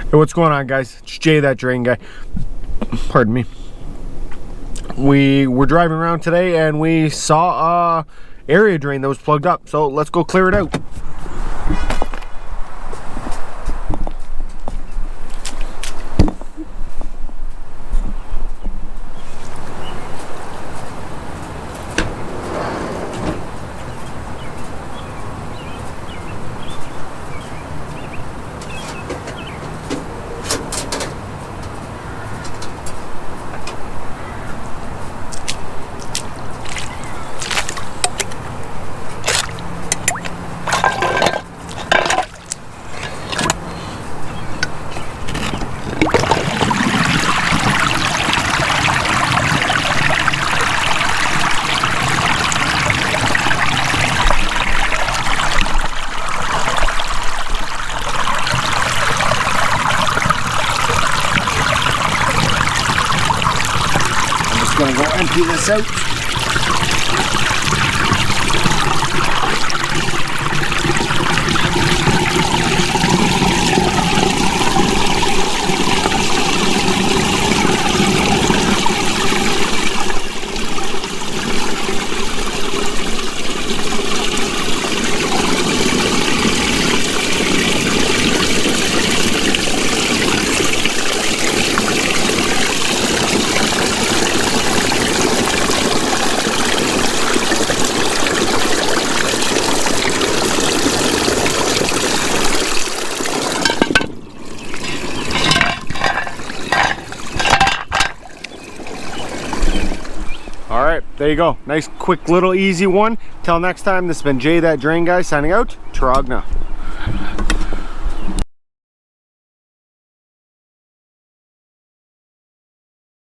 Hey, what's going on, guys? It's Jay, that drain guy. Pardon me. We were driving around today and we saw a area drain that was plugged up, so let's go clear it out. Gonna go empty this out. All right, there you go. Nice, quick, little, easy one. Till next time, this has been Jay, that drain guy, signing out. Trogna.